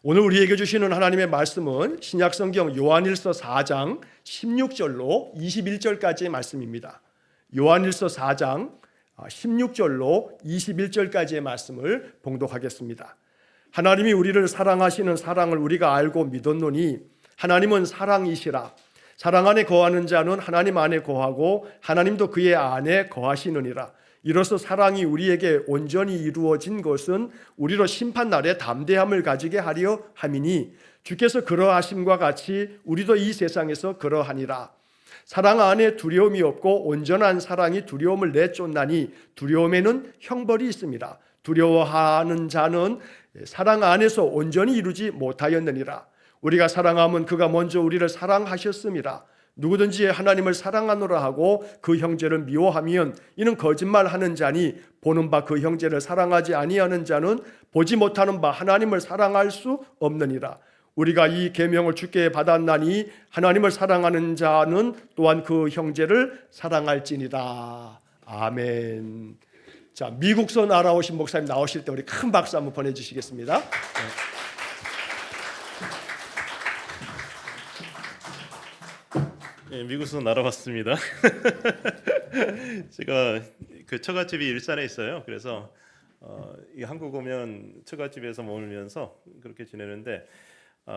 오늘 우리에게 주시는 하나님의 말씀은 신약성경 요한일서 4장 16절로 21절까지의 말씀입니다. 요한일서 4장 16절로 21절까지의 말씀을 봉독하겠습니다. 하나님이 우리를 사랑하시는 사랑을 우리가 알고 믿었노니 하나님은 사랑이시라. 사랑 안에 거하는 자는 하나님 안에 거하고 하나님도 그의 안에 거하시느니라. 이로써 사랑이 우리에게 온전히 이루어진 것은 우리로 심판날에 담대함을 가지게 하려 함이니 주께서 그러하심과 같이 우리도 이 세상에서 그러하니라. 사랑 안에 두려움이 없고 온전한 사랑이 두려움을 내쫓나니 두려움에는 형벌이 있습니다. 두려워하는 자는 사랑 안에서 온전히 이루지 못하였느니라. 우리가 사랑하면 그가 먼저 우리를 사랑하셨습니다. 누구든지 하나님을 사랑하노라 하고 그 형제를 미워하면 이는 거짓말하는 자니 보는 바 그 형제를 사랑하지 아니하는 자는 보지 못하는 바 하나님을 사랑할 수 없느니라. 우리가 이 계명을 주께 받았나니 하나님을 사랑하는 자는 또한 그 형제를 사랑할지니라. 아멘. 자, 미국서 날아오신 목사님 나오실 때 우리 큰 박수 한번 보내주시겠습니다. 네, 미국에서 날아왔습니다. 제가 그 처갓집이 일산에 있어요. 그래서 이 한국 오면 처갓집에서 머물면서 그렇게 지내는데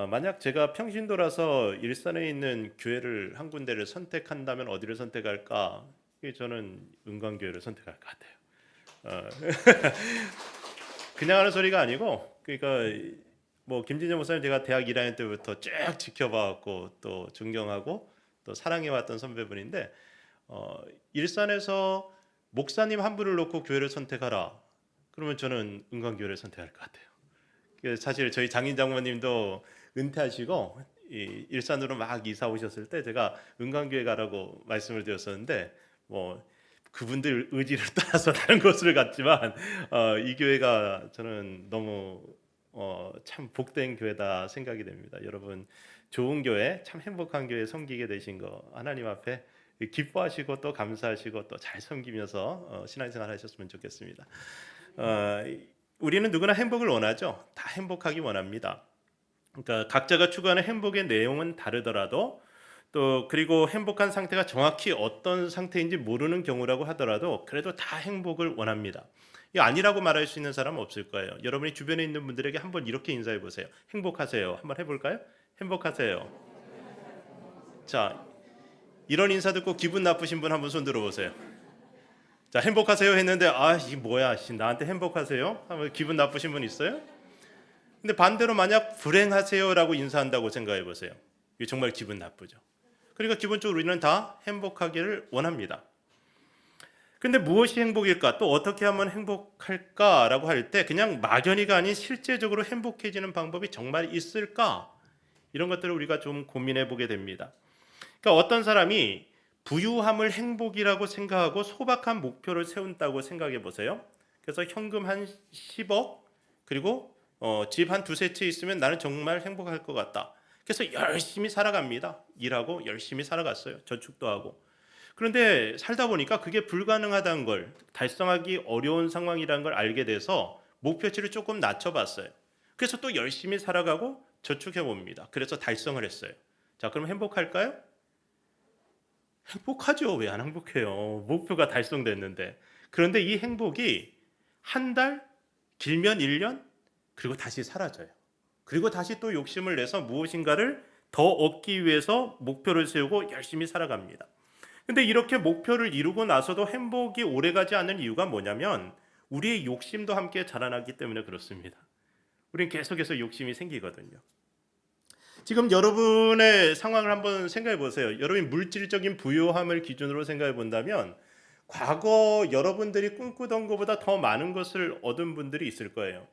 만약 제가 평신도라서 일산에 있는 교회를 한 군데를 선택한다면 어디를 선택할까? 저는 은광교회를 선택할 것 같아요. 그냥 하는 소리가 아니고 그러니까 뭐 김진영 목사님 제가 대학 1학년 때부터 쭉 지켜봐왔고 또 존경하고 또 사랑해왔던 선배분인데 일산에서 목사님 한 분을 놓고 교회를 선택하라. 그러면 저는 은광교회를 선택할 것 같아요. 사실 저희 장인 장모님도 은퇴하시고 일산으로 막 이사 오셨을 때 제가 은광교회 가라고 말씀을 드렸었는데 뭐 그분들 의지를 따라서 다른 곳을 갔지만 이 교회가 저는 너무 참 복된 교회다 생각이 됩니다. 여러분 좋은 교회, 참 행복한 교회 섬기게 되신 거 하나님 앞에 기뻐하시고 또 감사하시고 또 잘 섬기면서 신앙생활 하셨으면 좋겠습니다. 우리는 누구나 행복을 원하죠. 다 행복하기 원합니다. 그러니까 각자가 추구하는 행복의 내용은 다르더라도 또 그리고 행복한 상태가 정확히 어떤 상태인지 모르는 경우라고 하더라도 그래도 다 행복을 원합니다. 이 아니라고 말할 수 있는 사람은 없을 거예요. 여러분이 주변에 있는 분들에게 한번 이렇게 인사해 보세요. 행복하세요. 한번 해볼까요? 행복하세요. 자, 이런 인사 듣고 기분 나쁘신 분 한번 손 들어보세요. 자, 행복하세요 했는데 이 뭐야, 나한테 행복하세요? 하면 기분 나쁘신 분 있어요? 근데 반대로 만약 불행하세요라고 인사한다고 생각해 보세요. 이게 정말 기분 나쁘죠. 그러니까 기본적으로 우리는 다 행복하기를 원합니다. 근데 무엇이 행복일까? 또 어떻게 하면 행복할까라고 할 때 그냥 막연히가 아닌 실제적으로 행복해지는 방법이 정말 있을까? 이런 것들을 우리가 좀 고민해 보게 됩니다. 그러니까 어떤 사람이 부유함을 행복이라고 생각하고 소박한 목표를 세운다고 생각해 보세요. 그래서 현금 한 10억 그리고 집 한 두세 채 있으면 나는 정말 행복할 것 같다. 그래서 열심히 살아갑니다. 일하고 열심히 살아갔어요. 저축도 하고. 그런데 살다 보니까 그게 불가능하다는 걸, 달성하기 어려운 상황이라는 걸 알게 돼서 목표치를 조금 낮춰봤어요. 그래서 또 열심히 살아가고 저축해 봅니다. 그래서 달성을 했어요. 자, 그럼 행복할까요? 행복하죠. 왜 안 행복해요? 목표가 달성됐는데. 그런데 이 행복이 한 달, 길면 1년, 그리고 다시 사라져요. 그리고 다시 또 욕심을 내서 무엇인가를 더 얻기 위해서 목표를 세우고 열심히 살아갑니다. 근데 이렇게 목표를 이루고 나서도 행복이 오래가지 않는 이유가 뭐냐면 우리의 욕심도 함께 자라나기 때문에 그렇습니다. 우리는 계속해서 욕심이 생기거든요. 지금 여러분의 상황을 한번 생각해 보세요. 여러분이 물질적인 부유함을 기준으로 생각해 본다면 과거 여러분들이 꿈꾸던 것보다 더 많은 것을 얻은 분들이 있을 거예요.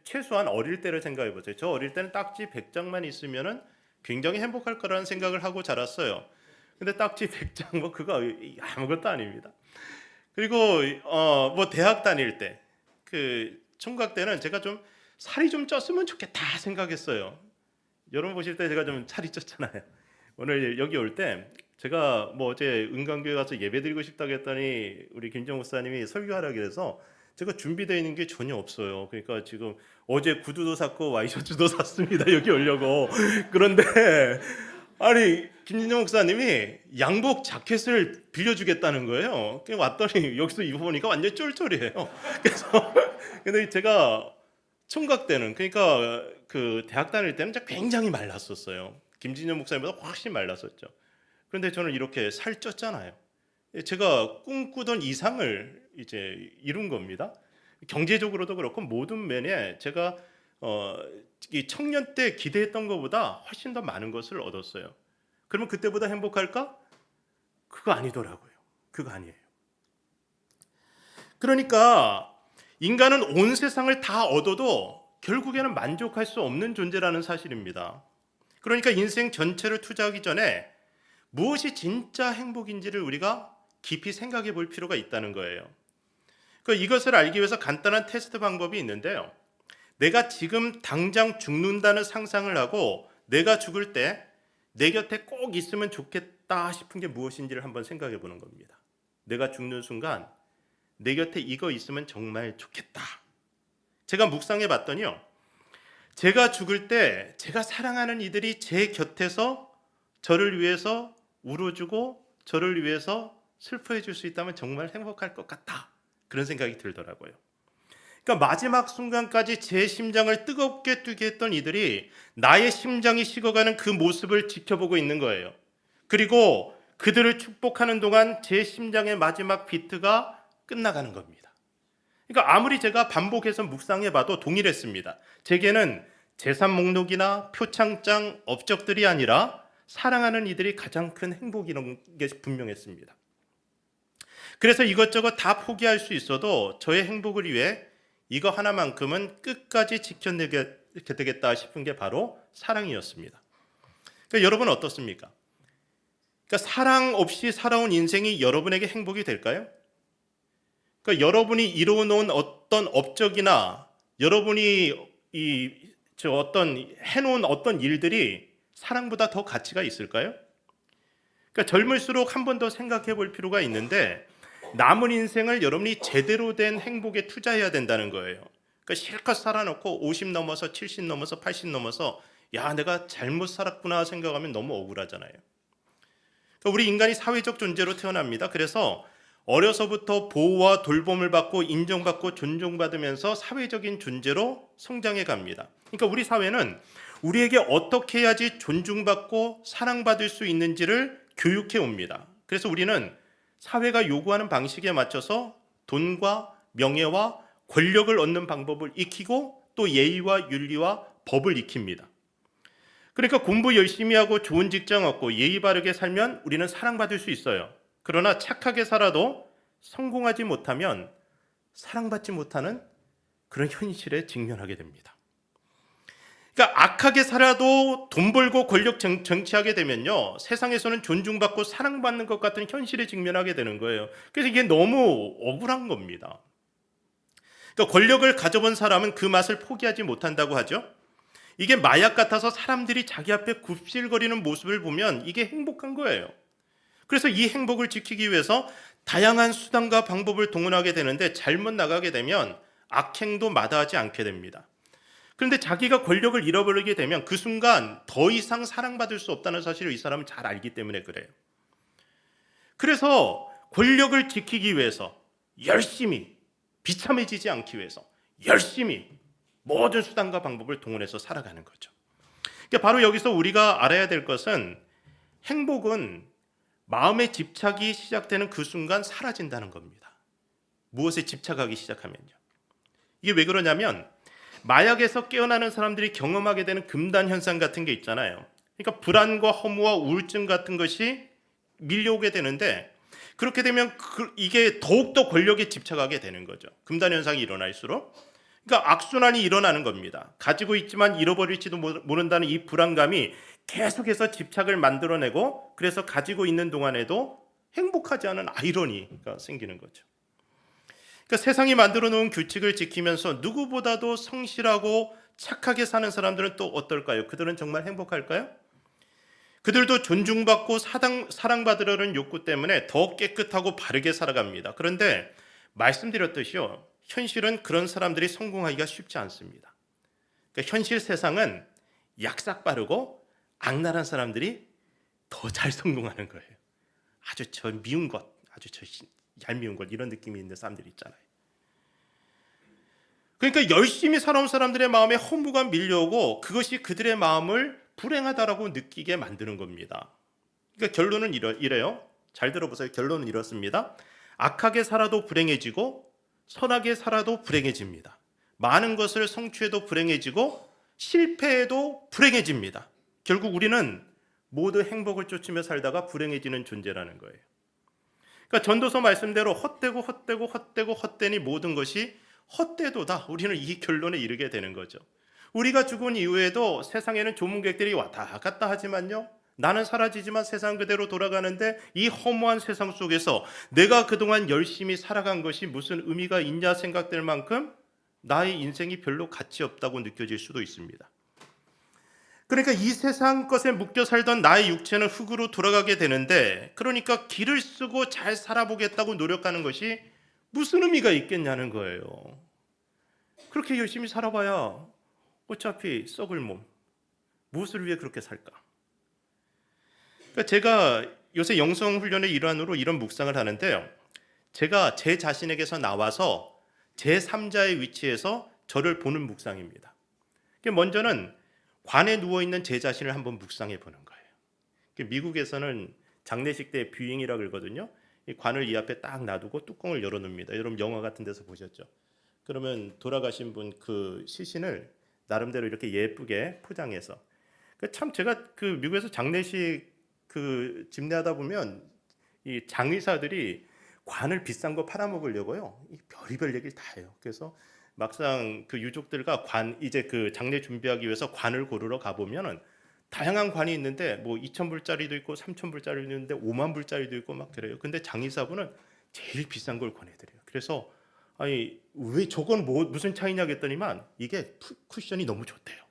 최소한 어릴 때를 생각해 보세요. 저 어릴 때는 딱지 100장만 있으면은 굉장히 행복할 거라는 생각을 하고 자랐어요. 근데 딱지 100장 뭐 그거 아무것도 아닙니다. 그리고 뭐 대학 다닐 때 그 총각 때는 제가 좀 살이 좀 쪘으면 좋겠다 생각했어요. 여러분 보실 때 제가 좀 살이 쪘잖아요. 오늘 여기 올 때 제가 뭐 어제 은광교회 가서 예배드리고 싶다고 했더니 우리 김정 목사님이 설교하라 그래서 제가 준비되어 있는 게 전혀 없어요. 그러니까 지금 어제 구두도 샀고 와이셔츠도 샀습니다. 여기 오려고. 그런데 아니 김진영 목사님이 양복 자켓을 빌려주겠다는 거예요. 그냥 왔더니 여기서 입어보니까 완전 쫄쫄이에요. 그래서 근데 제가 총각 때는 그러니까 그 대학 다닐 때는 진짜 굉장히 말랐었어요. 김진영 목사님보다 훨씬 말랐었죠. 그런데 저는 이렇게 살쪘잖아요. 제가 꿈꾸던 이상을 이제 이룬 겁니다. 경제적으로도 그렇고 모든 면에 제가 이 청년 때 기대했던 것보다 훨씬 더 많은 것을 얻었어요. 그러면 그때보다 행복할까? 그거 아니더라고요. 그거 아니에요. 그러니까 인간은 온 세상을 다 얻어도 결국에는 만족할 수 없는 존재라는 사실입니다. 그러니까 인생 전체를 투자하기 전에 무엇이 진짜 행복인지를 우리가 깊이 생각해 볼 필요가 있다는 거예요. 이것을 알기 위해서 간단한 테스트 방법이 있는데요. 내가 지금 당장 죽는다는 상상을 하고 내가 죽을 때 내 곁에 꼭 있으면 좋겠다 싶은 게 무엇인지를 한번 생각해 보는 겁니다. 내가 죽는 순간 내 곁에 이거 있으면 정말 좋겠다. 제가 묵상해 봤더니요. 제가 죽을 때 제가 사랑하는 이들이 제 곁에서 저를 위해서 울어주고 저를 위해서 슬퍼해 줄 수 있다면 정말 행복할 것 같다. 그런 생각이 들더라고요. 그러니까 마지막 순간까지 제 심장을 뜨겁게 뛰게 했던 이들이 나의 심장이 식어가는 그 모습을 지켜보고 있는 거예요. 그리고 그들을 축복하는 동안 제 심장의 마지막 비트가 끝나가는 겁니다. 그러니까 아무리 제가 반복해서 묵상해봐도 동일했습니다. 제게는 재산 목록이나 표창장, 업적들이 아니라 사랑하는 이들이 가장 큰 행복이라는 게 분명했습니다. 그래서 이것저것 다 포기할 수 있어도 저의 행복을 위해 이거 하나만큼은 끝까지 지켜내게 되겠다 싶은 게 바로 사랑이었습니다. 그러니까 여러분 어떻습니까? 그러니까 사랑 없이 살아온 인생이 여러분에게 행복이 될까요? 그러니까 여러분이 이루어놓은 어떤 업적이나 여러분이 해놓은 어떤 일들이 사랑보다 더 가치가 있을까요? 그러니까 젊을수록 한 번 더 생각해 볼 필요가 있는데 남은 인생을 여러분이 제대로 된 행복에 투자해야 된다는 거예요. 그러니까 실컷 살아놓고 50 넘어서 70 넘어서 80 넘어서 야 내가 잘못 살았구나 생각하면 너무 억울하잖아요. 그러니까 우리 인간이 사회적 존재로 태어납니다. 그래서 어려서부터 보호와 돌봄을 받고 인정받고 존중받으면서 사회적인 존재로 성장해 갑니다. 그러니까 우리 사회는 우리에게 어떻게 해야지 존중받고 사랑받을 수 있는지를 교육해 옵니다. 그래서 우리는 사회가 요구하는 방식에 맞춰서 돈과 명예와 권력을 얻는 방법을 익히고 또 예의와 윤리와 법을 익힙니다. 그러니까 공부 열심히 하고 좋은 직장 얻고 예의 바르게 살면 우리는 사랑받을 수 있어요. 그러나 착하게 살아도 성공하지 못하면 사랑받지 못하는 그런 현실에 직면하게 됩니다. 그러니까 악하게 살아도 돈 벌고 권력 정치하게 되면요 세상에서는 존중받고 사랑받는 것 같은 현실에 직면하게 되는 거예요. 그래서 이게 너무 억울한 겁니다. 그러니까 권력을 가져본 사람은 그 맛을 포기하지 못한다고 하죠. 이게 마약 같아서 사람들이 자기 앞에 굽실거리는 모습을 보면 이게 행복한 거예요. 그래서 이 행복을 지키기 위해서 다양한 수단과 방법을 동원하게 되는데 잘못 나가게 되면 악행도 마다하지 않게 됩니다. 그런데 자기가 권력을 잃어버리게 되면 그 순간 더 이상 사랑받을 수 없다는 사실을 이 사람은 잘 알기 때문에 그래요. 그래서 권력을 지키기 위해서 열심히 비참해지지 않기 위해서 열심히 모든 수단과 방법을 동원해서 살아가는 거죠. 그러니까 바로 여기서 우리가 알아야 될 것은 행복은 마음의 집착이 시작되는 그 순간 사라진다는 겁니다. 무엇에 집착하기 시작하면요. 이게 왜 그러냐면 마약에서 깨어나는 사람들이 경험하게 되는 금단 현상 같은 게 있잖아요. 그러니까 불안과 허무와 우울증 같은 것이 밀려오게 되는데 그렇게 되면 이게 더욱더 권력에 집착하게 되는 거죠. 금단 현상이 일어날수록. 그러니까 악순환이 일어나는 겁니다. 가지고 있지만 잃어버릴지도 모른다는 이 불안감이 계속해서 집착을 만들어내고 그래서 가지고 있는 동안에도 행복하지 않은 아이러니가 생기는 거죠. 그러니까 세상이 만들어 놓은 규칙을 지키면서 누구보다도 성실하고 착하게 사는 사람들은 또 어떨까요? 그들은 정말 행복할까요? 그들도 존중받고 사랑받으려는 욕구 때문에 더 깨끗하고 바르게 살아갑니다. 그런데 말씀드렸듯이요. 현실은 그런 사람들이 성공하기가 쉽지 않습니다. 그러니까 현실 세상은 약삭 빠르고 악랄한 사람들이 더 잘 성공하는 거예요. 아주 저 미운 것, 아주 저 얄미운 것 이런 느낌이 있는 사람들이 있잖아요. 그러니까 열심히 살아온 사람들의 마음에 허무가 밀려오고 그것이 그들의 마음을 불행하다라고 느끼게 만드는 겁니다. 그러니까 결론은 이래요. 잘 들어보세요. 결론은 이렇습니다. 악하게 살아도 불행해지고 선하게 살아도 불행해집니다. 많은 것을 성취해도 불행해지고 실패해도 불행해집니다. 결국 우리는 모두 행복을 쫓으며 살다가 불행해지는 존재라는 거예요. 그러니까 전도서 말씀대로 헛되니 모든 것이 헛되도다. 우리는 이 결론에 이르게 되는 거죠. 우리가 죽은 이후에도 세상에는 조문객들이 왔다 갔다 하지만요, 나는 사라지지만 세상 그대로 돌아가는데 이 허무한 세상 속에서 내가 그동안 열심히 살아간 것이 무슨 의미가 있냐 생각될 만큼 나의 인생이 별로 가치 없다고 느껴질 수도 있습니다. 그러니까 이 세상 것에 묶여 살던 나의 육체는 흙으로 돌아가게 되는데, 그러니까 길을 쓰고 잘 살아보겠다고 노력하는 것이 무슨 의미가 있겠냐는 거예요. 그렇게 열심히 살아봐야 어차피 썩을 몸, 무엇을 위해 그렇게 살까? 그러니까 제가 요새 영성훈련의 일환으로 이런 묵상을 하는데요, 제가 제 자신에게서 나와서 제3자의 위치에서 저를 보는 묵상입니다. 먼저는 관에 누워있는 제 자신을 한번 묵상해 보는 거예요. 미국에서는 장례식 때 뷰잉이라고 그러거든요. 이 관을 이 앞에 딱 놔두고 뚜껑을 열어놓습니다. 여러분 영화 같은 데서 보셨죠? 그러면 돌아가신 분 그 시신을 나름대로 이렇게 예쁘게 포장해서, 참 제가 그 미국에서 장례식 그 집례하다 보면 이 장의사들이 관을 비싼 거 팔아먹으려고요, 이 별의별 얘기를 다 해요. 그래서 막상 그 유족들과 관 이제 그 장례 준비하기 위해서 관을 고르러 가 보면은 다양한 관이 있는데 뭐 2,000불짜리도 있고 3,000불짜리도 있는데 5만 불짜리도 있고 막 그래요. 근데 장의사분은 제일 비싼 걸 권해드려요. 그래서 아니 왜 저건 뭐 무슨 차이냐 했더니만 이게 쿠션이 너무 좋대요.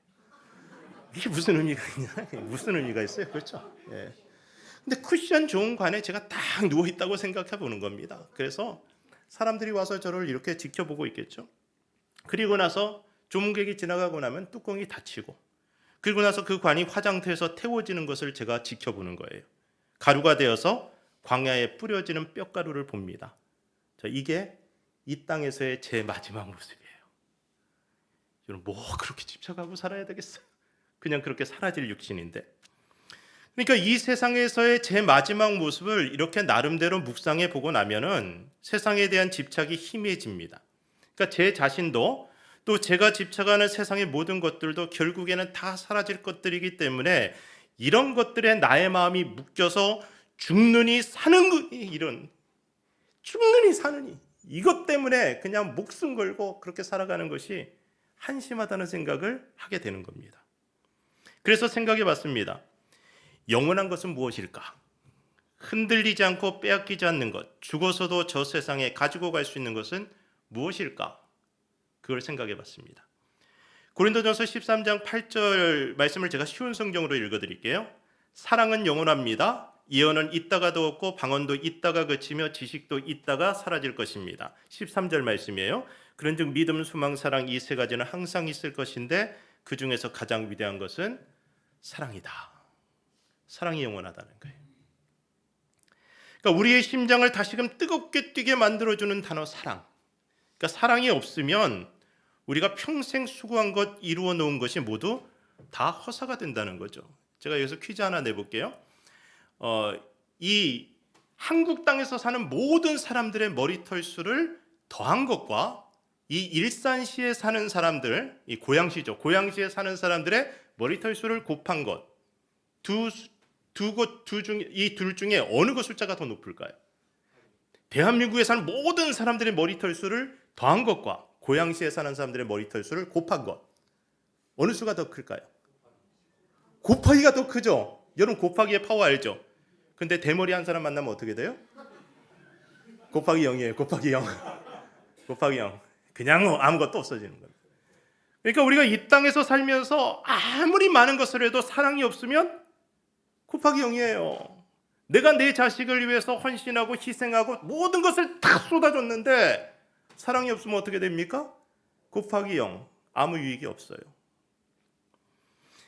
이게 무슨 의미가 있냐? 무슨 의미가 있어요? 그렇죠? 예. 근데 쿠션 좋은 관에 제가 딱 누워 있다고 생각해 보는 겁니다. 그래서 사람들이 와서 저를 이렇게 지켜보고 있겠죠. 그리고 나서 조문객이 지나가고 나면 뚜껑이 닫히고, 그리고 나서 그 관이 화장터에서 태워지는 것을 제가 지켜보는 거예요. 가루가 되어서 광야에 뿌려지는 뼈가루를 봅니다. 이게 이 땅에서의 제 마지막 모습이에요. 여러분 뭐 그렇게 집착하고 살아야 되겠어요? 그냥 그렇게 사라질 육신인데. 그러니까 이 세상에서의 제 마지막 모습을 이렇게 나름대로 묵상해 보고 나면은 세상에 대한 집착이 희미해집니다. 그러니까 제 자신도 또 제가 집착하는 세상의 모든 것들도 결국에는 다 사라질 것들이기 때문에 이런 것들에 나의 마음이 묶여서 죽느니 사는 이런 죽느니 사느니 이것 때문에 그냥 목숨 걸고 그렇게 살아가는 것이 한심하다는 생각을 하게 되는 겁니다. 그래서 생각해 봤습니다. 영원한 것은 무엇일까? 흔들리지 않고 빼앗기지 않는 것, 죽어서도 저 세상에 가지고 갈 수 있는 것은 무엇일까? 그걸 생각해 봤습니다. 고린도전서 13장 8절 말씀을 제가 쉬운 성경으로 읽어드릴게요. 사랑은 영원합니다. 예언은 있다가도 없고 방언도 있다가 그치며 지식도 있다가 사라질 것입니다. 13절 말씀이에요. 그런즉 믿음, 소망, 사랑 이 세 가지는 항상 있을 것인데 그 중에서 가장 위대한 것은 사랑이다. 사랑이 영원하다는 거예요. 그러니까 우리의 심장을 다시금 뜨겁게 뛰게 만들어주는 단어 사랑. 그러니까 사랑이 없으면 우리가 평생 수고한 것, 이루어 놓은 것이 모두 다 허사가 된다는 거죠. 제가 여기서 퀴즈 하나 내볼게요. 이 한국 땅에서 사는 모든 사람들의 머리털 수를 더한 것과 이 일산시에 사는 사람들, 이 고양시죠. 고양시에 사는 사람들의 머리털 수를 곱한 것, 이 둘 중에 어느 것 숫자가 더 높을까요? 대한민국에 사는 모든 사람들의 머리털 수를 더한 것과 고양시에 사는 사람들의 머리털 수를 곱한 것, 어느 수가 더 클까요? 곱하기가 더 크죠. 여러분 곱하기의 파워 알죠? 근데 대머리 한 사람 만나면 어떻게 돼요? 곱하기 0이에요. 곱하기 0. 곱하기 0. 그냥 아무것도 없어지는 겁니다. 그러니까 우리가 이 땅에서 살면서 아무리 많은 것을 해도 사랑이 없으면 곱하기 0이에요. 내가 내 자식을 위해서 헌신하고 희생하고 모든 것을 다 쏟아줬는데 사랑이 없으면 어떻게 됩니까? 곱하기 0, 아무 유익이 없어요.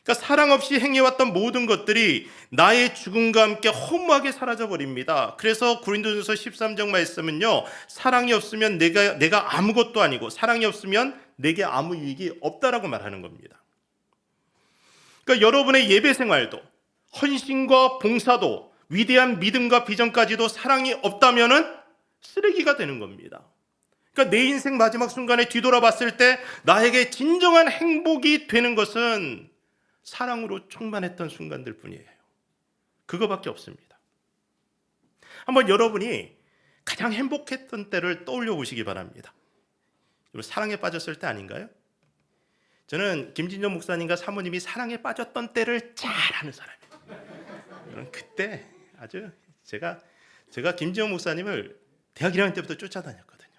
그러니까 사랑 없이 행해왔던 모든 것들이 나의 죽음과 함께 허무하게 사라져 버립니다. 그래서 고린도전서 13장 말씀은요, 사랑이 없으면 내가 아무것도 아니고 사랑이 없으면 내게 아무 유익이 없다라고 말하는 겁니다. 그러니까 여러분의 예배 생활도, 헌신과 봉사도, 위대한 믿음과 비전까지도 사랑이 없다면은 쓰레기가 되는 겁니다. 그러니까 내 인생 마지막 순간에 뒤돌아봤을 때 나에게 진정한 행복이 되는 것은 사랑으로 충만했던 순간들 뿐이에요. 그거밖에 없습니다. 한번 여러분이 가장 행복했던 때를 떠올려 보시기 바랍니다. 사랑에 빠졌을 때 아닌가요? 저는 김진정 목사님과 사모님이 사랑에 빠졌던 때를 잘 아는 사람이에요. 그때 아주 제가 김진정 목사님을 대학 1학년 때부터 쫓아다녔거든요.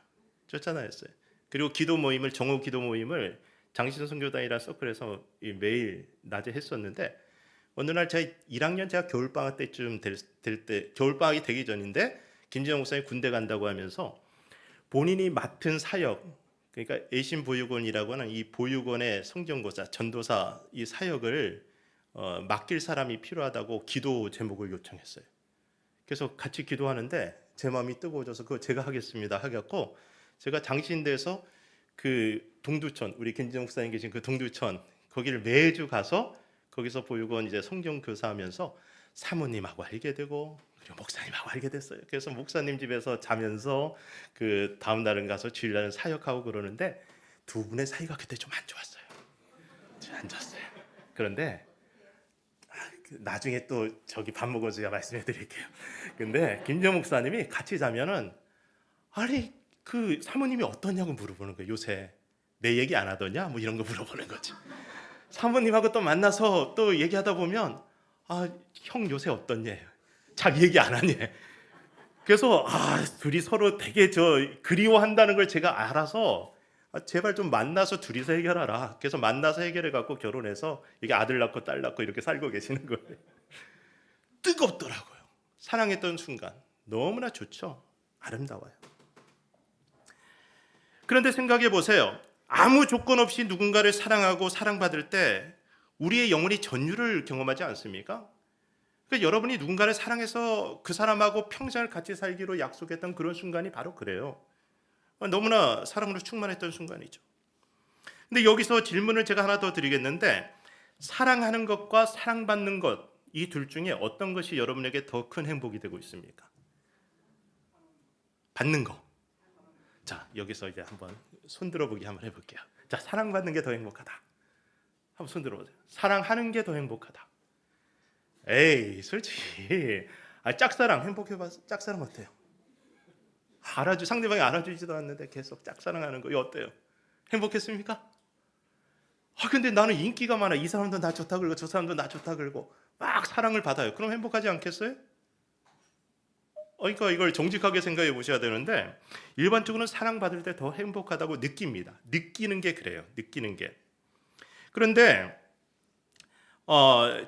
쫓아다녔어요. 그리고 기도 모임을, 정오 기도 모임을 장신 선교단이라 서클에서 매일 낮에 했었는데, 어느 날 제가 1학년 제가 겨울방학 때쯤 될 때, 겨울방학이 되기 전인데 김진영 목사님 군대 간다고 하면서 본인이 맡은 사역, 그러니까 애신보육원이라고 하는 이 보육원의 성전고사, 전도사 이 사역을 맡길 사람이 필요하다고 기도 제목을 요청했어요. 그래서 같이 기도하는데 제 마음이 뜨거워져서 그거 제가 하겠습니다 하겠고, 제가 장신대에서 그 동두천, 우리 김진영 목사님 계신 그 동두천, 거기를 매주 가서 거기서 보육원 이제 성경 교사하면서 사모님하고 알게 되고, 그리고 목사님하고 알게 됐어요. 그래서 목사님 집에서 자면서 그 다음 날은 가서 주일날은 사역하고 그러는데 두 분의 사이가 그때 좀 안 좋았어요. 안 좋았어요. 그런데 나중에 또 저기 밥 먹어서 제가 말씀해 드릴게요. 근데 김정 목사님이 같이 자면은, 아니 그 사모님이 어떠냐고 물어보는 거예요. 요새 내 얘기 안 하더냐? 뭐 이런 거 물어보는 거지. 사모님하고 또 만나서 또 얘기하다 보면, 아, 형 요새 어떻냐? 자기 얘기 안 하니. 그래서 둘이 서로 되게 그리워한다는 걸 제가 알아서, 제발 좀 만나서 둘이서 해결하라. 그래서 만나서 해결해 갖고 결혼해서 이게 아들 낳고 딸 낳고 이렇게 살고 계시는 거예요. 뜨겁더라고요. 사랑했던 순간 너무나 좋죠. 아름다워요. 그런데 생각해 보세요. 아무 조건 없이 누군가를 사랑하고 사랑받을 때 우리의 영혼이 전율을 경험하지 않습니까? 그러니까 여러분이 누군가를 사랑해서 그 사람하고 평생을 같이 살기로 약속했던 그런 순간이 바로 그래요. 너무나 사랑으로 충만했던 순간이죠. 근데 여기서 질문을 제가 하나 더 드리겠는데, 사랑하는 것과 사랑받는 것, 이 둘 중에 어떤 것이 여러분에게 더 큰 행복이 되고 있습니까? 받는 거. 자, 여기서 이제 한번 손 들어보기 한번 해볼게요. 자, 사랑받는 게 더 행복하다. 한번 손 들어보세요. 사랑하는 게 더 행복하다. 에이, 솔직히 짝사랑 행복해봐서 짝사랑 어때요? 상대방이 알아주지도 않는데 계속 짝사랑하는 거 이거 어때요? 행복했습니까? 근데 나는 인기가 많아. 이 사람도 나 좋다 그러고 저 사람도 나 좋다 그러고 막 사랑을 받아요. 그럼 행복하지 않겠어요? 그러니까 이걸 정직하게 생각해 보셔야 되는데, 일반적으로는 사랑받을 때 더 행복하다고 느낍니다. 느끼는 게 그래요. 느끼는 게. 그런데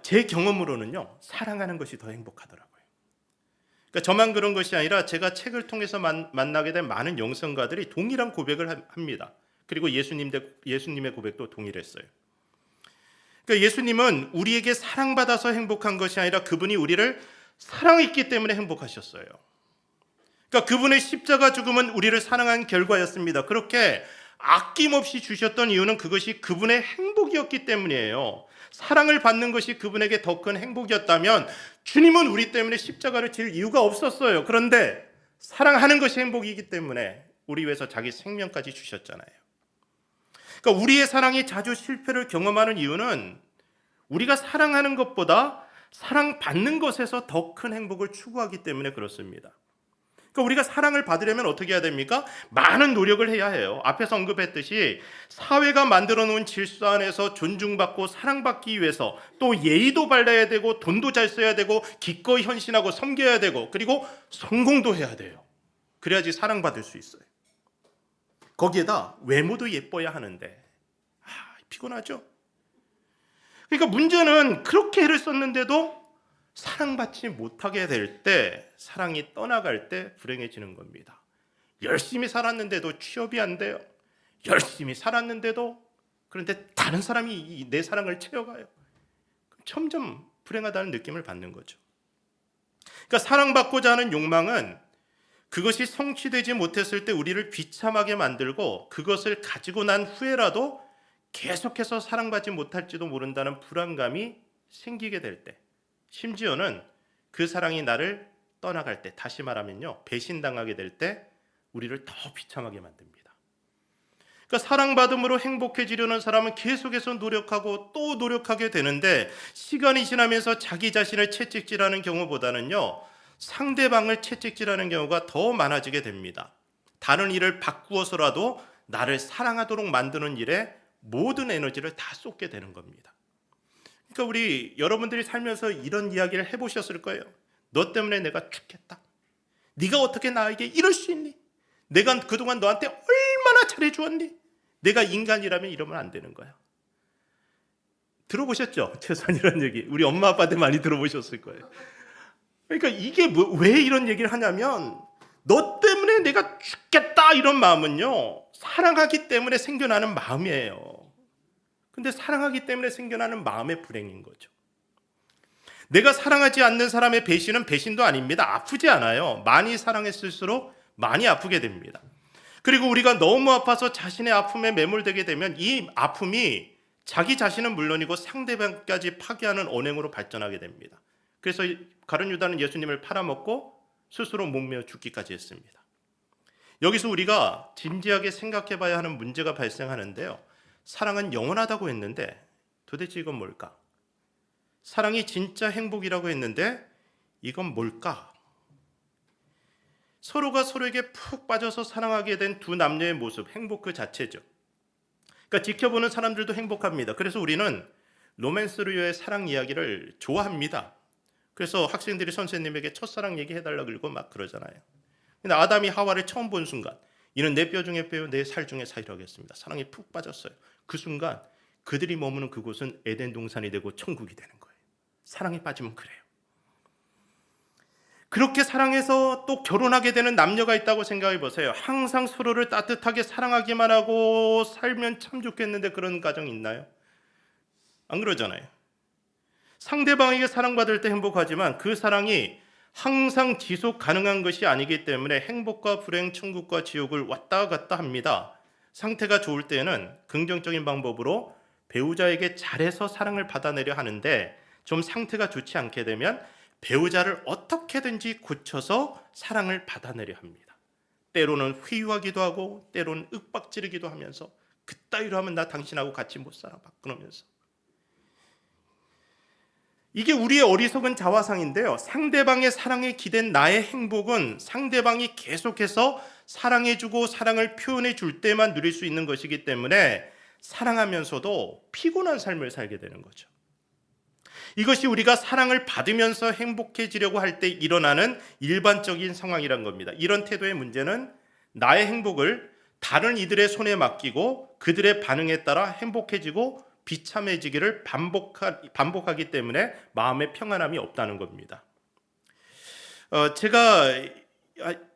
제 경험으로는요, 사랑하는 것이 더 행복하더라고요. 그러니까 저만 그런 것이 아니라 제가 책을 통해서 만나게 된 많은 영성가들이 동일한 고백을 합니다. 그리고 예수님의 고백도 동일했어요. 그러니까 예수님은 우리에게 사랑받아서 행복한 것이 아니라 그분이 우리를 사랑했기 때문에 행복하셨어요. 그러니까 그분의 십자가 죽음은 우리를 사랑한 결과였습니다. 그렇게 아낌없이 주셨던 이유는 그것이 그분의 행복이었기 때문이에요. 사랑을 받는 것이 그분에게 더 큰 행복이었다면 주님은 우리 때문에 십자가를 질 이유가 없었어요. 그런데 사랑하는 것이 행복이기 때문에 우리 위해서 자기 생명까지 주셨잖아요. 그러니까 우리의 사랑이 자주 실패를 경험하는 이유는 우리가 사랑하는 것보다 사랑받는 것에서 더 큰 행복을 추구하기 때문에 그렇습니다. 그러니까 우리가 사랑을 받으려면 어떻게 해야 됩니까? 많은 노력을 해야 해요. 앞에서 언급했듯이 사회가 만들어 놓은 질서 안에서 존중받고 사랑받기 위해서 또 예의도 발라야 되고 돈도 잘 써야 되고 기꺼이 헌신하고 섬겨야 되고 그리고 성공도 해야 돼요. 그래야지 사랑받을 수 있어요. 거기에다 외모도 예뻐야 하는데 피곤하죠? 그러니까 문제는 그렇게 애를 썼는데도 사랑받지 못하게 될 때, 사랑이 떠나갈 때 불행해지는 겁니다. 열심히 살았는데도 취업이 안 돼요. 열심히 살았는데도 그런데 다른 사람이 내 사랑을 채워가요. 점점 불행하다는 느낌을 받는 거죠. 그러니까 사랑받고자 하는 욕망은 그것이 성취되지 못했을 때 우리를 비참하게 만들고 그것을 가지고 난 후에라도 계속해서 사랑받지 못할지도 모른다는 불안감이 생기게 될 때, 심지어는 그 사랑이 나를 떠나갈 때, 다시 말하면요, 배신당하게 될 때 우리를 더 비참하게 만듭니다. 그러니까 사랑받음으로 행복해지려는 사람은 계속해서 노력하고 또 노력하게 되는데, 시간이 지나면서 자기 자신을 채찍질하는 경우보다는요, 상대방을 채찍질하는 경우가 더 많아지게 됩니다. 다른 일을 바꾸어서라도 나를 사랑하도록 만드는 일에 모든 에너지를 다 쏟게 되는 겁니다. 그러니까 우리 여러분들이 살면서 이런 이야기를 해보셨을 거예요. 너 때문에 내가 죽겠다. 네가 어떻게 나에게 이럴 수 있니? 내가 그동안 너한테 얼마나 잘해주었니? 내가 인간이라면 이러면 안 되는 거야. 들어보셨죠? 최소한 이런 얘기. 우리 엄마 아빠한테 많이 들어보셨을 거예요. 그러니까 이게 왜 이런 얘기를 하냐면, 너 때문에 내가 죽겠다 이런 마음은요, 사랑하기 때문에 생겨나는 마음이에요. 근데 사랑하기 때문에 생겨나는 마음의 불행인 거죠. 내가 사랑하지 않는 사람의 배신은 배신도 아닙니다. 아프지 않아요. 많이 사랑했을수록 많이 아프게 됩니다. 그리고 우리가 너무 아파서 자신의 아픔에 매몰되게 되면 이 아픔이 자기 자신은 물론이고 상대방까지 파괴하는 언행으로 발전하게 됩니다. 그래서 가룟 유다는 예수님을 팔아먹고 스스로 목매어 죽기까지 했습니다. 여기서 우리가 진지하게 생각해 봐야 하는 문제가 발생하는데요. 사랑은 영원하다고 했는데 도대체 이건 뭘까? 사랑이 진짜 행복이라고 했는데 이건 뭘까? 서로가 서로에게 푹 빠져서 사랑하게 된 두 남녀의 모습, 행복 그 자체죠. 그러니까 지켜보는 사람들도 행복합니다. 그래서 우리는 로맨스류의 사랑 이야기를 좋아합니다. 그래서 학생들이 선생님에게 첫사랑 얘기해달라고 그러고 막 그러잖아요. 근데 아담이 하와를 처음 본 순간, 이는 내 뼈 중에 뼈요 내 살 중에 살이라고 했습니다. 사랑에 푹 빠졌어요. 그 순간 그들이 머무는 그곳은 에덴 동산이 되고 천국이 되는 거예요. 사랑에 빠지면 그래요. 그렇게 사랑해서 또 결혼하게 되는 남녀가 있다고 생각해 보세요. 항상 서로를 따뜻하게 사랑하기만 하고 살면 참 좋겠는데 그런 가정 있나요? 안 그러잖아요. 상대방에게 사랑받을 때 행복하지만 그 사랑이 항상 지속 가능한 것이 아니기 때문에 행복과 불행, 천국과 지옥을 왔다 갔다 합니다. 상태가 좋을 때는 긍정적인 방법으로 배우자에게 잘해서 사랑을 받아내려 하는데, 좀 상태가 좋지 않게 되면 배우자를 어떻게든지 고쳐서 사랑을 받아내려 합니다. 때로는 회유하기도 하고 때로는 윽박지르기도 하면서, 그따위로 하면 나 당신하고 같이 못 살아 막 그러면서. 이게 우리의 어리석은 자화상인데요. 상대방의 사랑에 기댄 나의 행복은 상대방이 계속해서 사랑해주고 사랑을 표현해 줄 때만 누릴 수 있는 것이기 때문에 사랑하면서도 피곤한 삶을 살게 되는 거죠. 이것이 우리가 사랑을 받으면서 행복해지려고 할 때 일어나는 일반적인 상황이란 겁니다. 이런 태도의 문제는 나의 행복을 다른 이들의 손에 맡기고 그들의 반응에 따라 행복해지고 비참해지기를 반복하기 때문에 마음의 평안함이 없다는 겁니다. 제가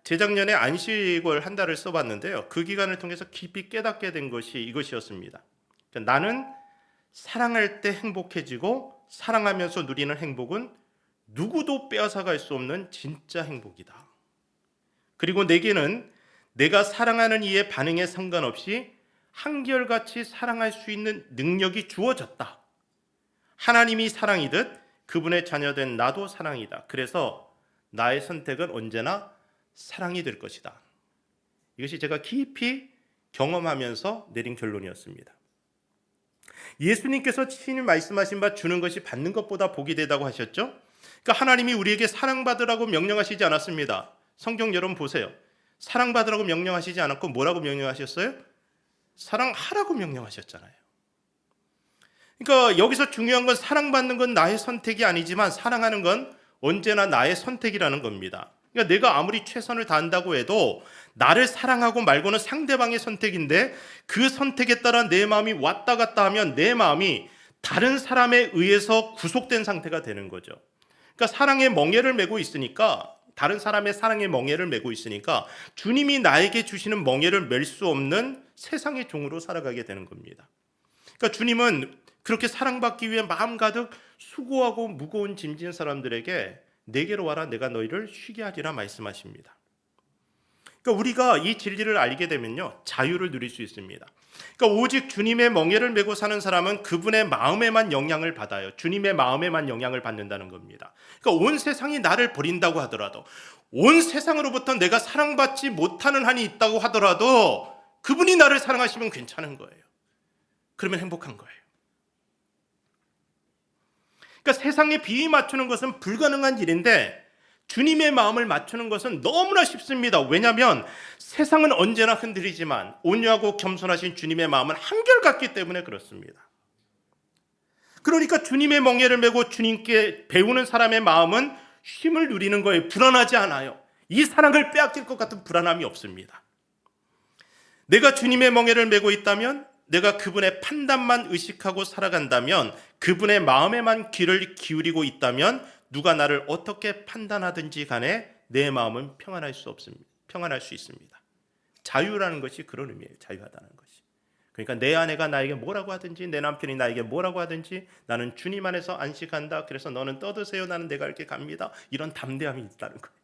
재작년에 안식월 한 달을 써봤는데요. 그 기간을 통해서 깊이 깨닫게 된 것이 이것이었습니다. 나는 사랑할 때 행복해지고 사랑하면서 누리는 행복은 누구도 빼앗아갈 수 없는 진짜 행복이다. 그리고 내게는 내가 사랑하는 이의 반응에 상관없이 한결같이 사랑할 수 있는 능력이 주어졌다. 하나님이 사랑이듯 그분의 자녀된 나도 사랑이다. 그래서 나의 선택은 언제나 사랑이 될 것이다. 이것이 제가 깊이 경험하면서 내린 결론이었습니다. 예수님께서 친히 말씀하신 바 주는 것이 받는 것보다 복이 되다고 하셨죠? 그러니까 하나님이 우리에게 사랑받으라고 명령하시지 않았습니다. 성경 여러분 보세요. 사랑받으라고 명령하시지 않았고 뭐라고 명령하셨어요? 사랑하라고 명령하셨잖아요. 그러니까 여기서 중요한 건 사랑받는 건 나의 선택이 아니지만 사랑하는 건 언제나 나의 선택이라는 겁니다. 그러니까 내가 아무리 최선을 다한다고 해도 나를 사랑하고 말고는 상대방의 선택인데, 그 선택에 따라 내 마음이 왔다 갔다 하면 내 마음이 다른 사람에 의해서 구속된 상태가 되는 거죠. 그러니까 사랑에 멍에를 메고 있으니까 다른 사람의 사랑의 멍에를 메고 있으니까 주님이 나에게 주시는 멍에를 맬 수 없는 세상의 종으로 살아가게 되는 겁니다. 그러니까 주님은 그렇게 사랑받기 위해 마음 가득 수고하고 무거운 짐진 사람들에게 내게로 와라, 내가 너희를 쉬게 하리라 말씀하십니다. 그러니까 우리가 이 진리를 알게 되면요, 자유를 누릴 수 있습니다. 그러니까 오직 주님의 멍에를 메고 사는 사람은 그분의 마음에만 영향을 받아요. 주님의 마음에만 영향을 받는다는 겁니다. 그러니까 온 세상이 나를 버린다고 하더라도, 온 세상으로부터 내가 사랑받지 못하는 한이 있다고 하더라도 그분이 나를 사랑하시면 괜찮은 거예요. 그러면 행복한 거예요. 그러니까 세상에 비위 맞추는 것은 불가능한 일인데 주님의 마음을 맞추는 것은 너무나 쉽습니다. 왜냐하면 세상은 언제나 흔들리지만 온유하고 겸손하신 주님의 마음은 한결같기 때문에 그렇습니다. 그러니까 주님의 멍에를 메고 주님께 배우는 사람의 마음은 쉼을 누리는 거예요. 불안하지 않아요. 이 사랑을 빼앗길 것 같은 불안함이 없습니다. 내가 주님의 멍에를 메고 있다면, 내가 그분의 판단만 의식하고 살아간다면, 그분의 마음에만 귀를 기울이고 있다면 누가 나를 어떻게 판단하든지 간에 내 마음은 평안할 수 있습니다. 자유라는 것이 그런 의미예요. 자유하다는 것이. 그러니까 내 아내가 나에게 뭐라고 하든지, 내 남편이 나에게 뭐라고 하든지 나는 주님 안에서 안식한다. 그래서 너는 떠드세요. 나는 내가 이렇게 갑니다. 이런 담대함이 있다는 거예요.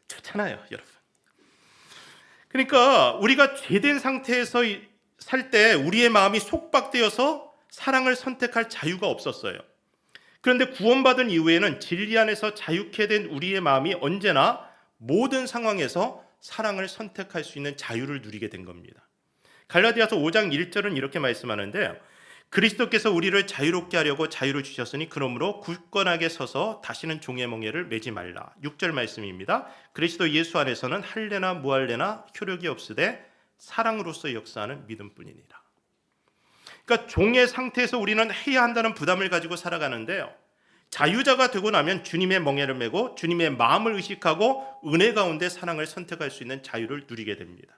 좋잖아요, 여러분. 그러니까 우리가 죄된 상태에서 살 때 우리의 마음이 속박되어서 사랑을 선택할 자유가 없었어요. 그런데 구원받은 이후에는 진리 안에서 자유케 된 우리의 마음이 언제나 모든 상황에서 사랑을 선택할 수 있는 자유를 누리게 된 겁니다. 갈라디아서 5장 1절은 이렇게 말씀하는데요. 그리스도께서 우리를 자유롭게 하려고 자유를 주셨으니 그러므로 굳건하게 서서 다시는 종의 멍에를 매지 말라. 6절 말씀입니다. 그리스도 예수 안에서는 할례나 무할례나 효력이 없으되 사랑으로서 역사하는 믿음뿐이니라. 그러니까 종의 상태에서 우리는 해야 한다는 부담을 가지고 살아가는데요, 자유자가 되고 나면 주님의 멍에를 메고 주님의 마음을 의식하고 은혜 가운데 사랑을 선택할 수 있는 자유를 누리게 됩니다.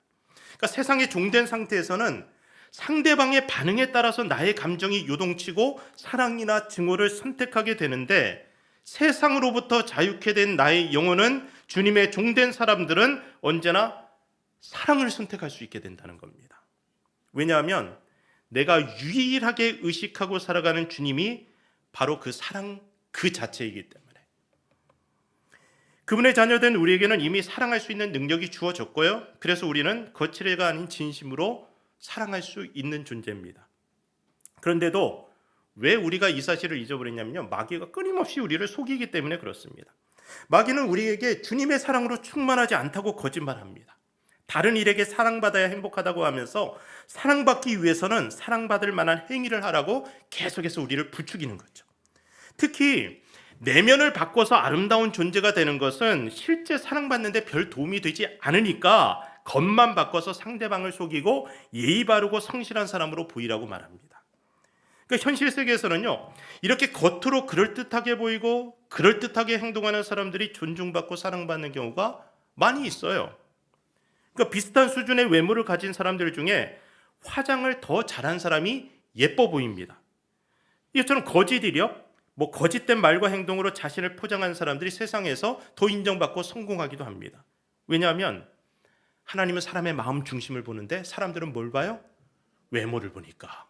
그러니까 세상에 종된 상태에서는 상대방의 반응에 따라서 나의 감정이 요동치고 사랑이나 증오를 선택하게 되는데, 세상으로부터 자유케 된 나의 영혼은, 주님의 종된 사람들은 언제나 사랑을 선택할 수 있게 된다는 겁니다. 왜냐하면 내가 유일하게 의식하고 살아가는 주님이 바로 그 사랑 그 자체이기 때문에. 그분의 자녀된 우리에게는 이미 사랑할 수 있는 능력이 주어졌고요, 그래서 우리는 거칠애가 아닌 진심으로 사랑할 수 있는 존재입니다. 그런데도 왜 우리가 이 사실을 잊어버렸냐면요, 마귀가 끊임없이 우리를 속이기 때문에 그렇습니다. 마귀는 우리에게 주님의 사랑으로 충만하지 않다고 거짓말합니다. 다른 일에게 사랑받아야 행복하다고 하면서 사랑받기 위해서는 사랑받을 만한 행위를 하라고 계속해서 우리를 부추기는 거죠. 특히 내면을 바꿔서 아름다운 존재가 되는 것은 실제 사랑받는데 별 도움이 되지 않으니까 겉만 바꿔서 상대방을 속이고 예의 바르고 성실한 사람으로 보이라고 말합니다. 그러니까 현실 세계에서는요, 이렇게 겉으로 그럴듯하게 보이고 그럴듯하게 행동하는 사람들이 존중받고 사랑받는 경우가 많이 있어요. 그러니까 비슷한 수준의 외모를 가진 사람들 중에 화장을 더 잘한 사람이 예뻐 보입니다. 이처럼 거짓 이력, 거짓된 말과 행동으로 자신을 포장한 사람들이 세상에서 더 인정받고 성공하기도 합니다. 왜냐하면 하나님은 사람의 마음 중심을 보는데 사람들은 뭘 봐요? 외모를 보니까.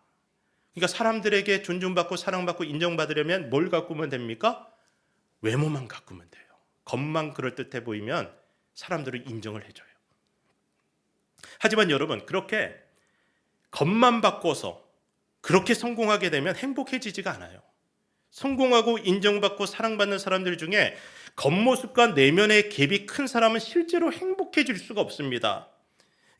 그러니까 사람들에게 존중받고 사랑받고 인정받으려면 뭘 가꾸면 됩니까? 외모만 가꾸면 돼요. 겉만 그럴듯해 보이면 사람들은 인정을 해줘요. 하지만 여러분, 그렇게 겉만 바꿔서 그렇게 성공하게 되면 행복해지지가 않아요. 성공하고 인정받고 사랑받는 사람들 중에 겉모습과 내면의 갭이 큰 사람은 실제로 행복해질 수가 없습니다.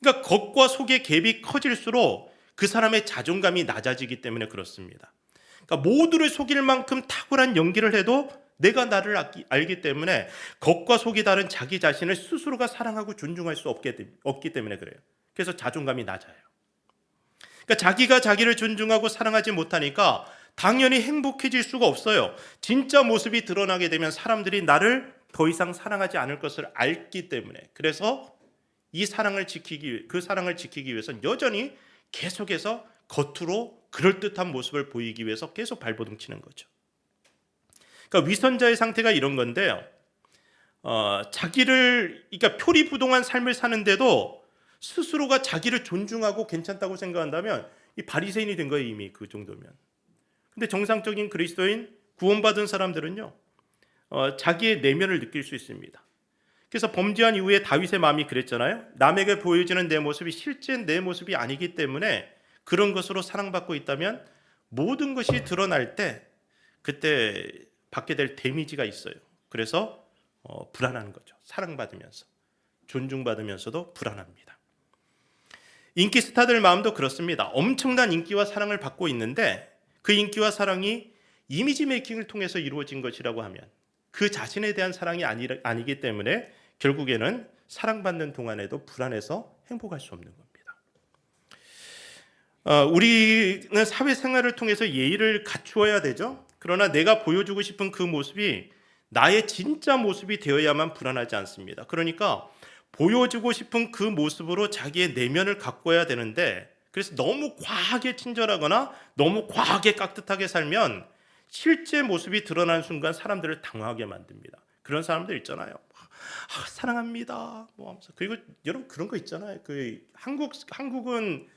그러니까 겉과 속의 갭이 커질수록 그 사람의 자존감이 낮아지기 때문에 그렇습니다. 그러니까 모두를 속일 만큼 탁월한 연기를 해도 내가 나를 알기 때문에 겉과 속이 다른 자기 자신을 스스로가 사랑하고 존중할 수 없기 때문에 그래요. 그래서 자존감이 낮아요. 그러니까 자기가 자기를 존중하고 사랑하지 못하니까 당연히 행복해질 수가 없어요. 진짜 모습이 드러나게 되면 사람들이 나를 더 이상 사랑하지 않을 것을 알기 때문에. 그래서 그 사랑을 지키기 위해서는 여전히 계속해서 겉으로 그럴듯한 모습을 보이기 위해서 계속 발버둥 치는 거죠. 그러니까 위선자의 상태가 이런 건데요, 자기를 그러니까 표리부동한 삶을 사는데도 스스로가 자기를 존중하고 괜찮다고 생각한다면 이 바리새인이 된 거예요, 이미 그 정도면. 근데 정상적인 그리스도인 구원받은 사람들은요, 자기의 내면을 느낄 수 있습니다. 그래서 범죄한 이후에 다윗의 마음이 그랬잖아요. 남에게 보여지는 내 모습이 실제 내 모습이 아니기 때문에 그런 것으로 사랑받고 있다면 모든 것이 드러날 때 그때 받게 될 데미지가 있어요. 그래서 불안한 거죠. 사랑받으면서 존중받으면서도 불안합니다. 인기 스타들 마음도 그렇습니다. 엄청난 인기와 사랑을 받고 있는데 그 인기와 사랑이 이미지 메이킹을 통해서 이루어진 것이라고 하면 그 자신에 대한 사랑이 아니기 때문에 결국에는 사랑받는 동안에도 불안해서 행복할 수 없는 겁니다. 우리는 사회생활을 통해서 예의를 갖추어야 되죠. 그러나 내가 보여주고 싶은 그 모습이 나의 진짜 모습이 되어야만 불안하지 않습니다. 그러니까 보여주고 싶은 그 모습으로 자기의 내면을 가꿔야 되는데, 그래서 너무 과하게 친절하거나 너무 과하게 깍듯하게 살면 실제 모습이 드러나는 순간 사람들을 당황하게 만듭니다. 그런 사람들 있잖아요. 사랑합니다. 뭐 하면서. 그리고 여러분 그런 거 있잖아요. 그 한국은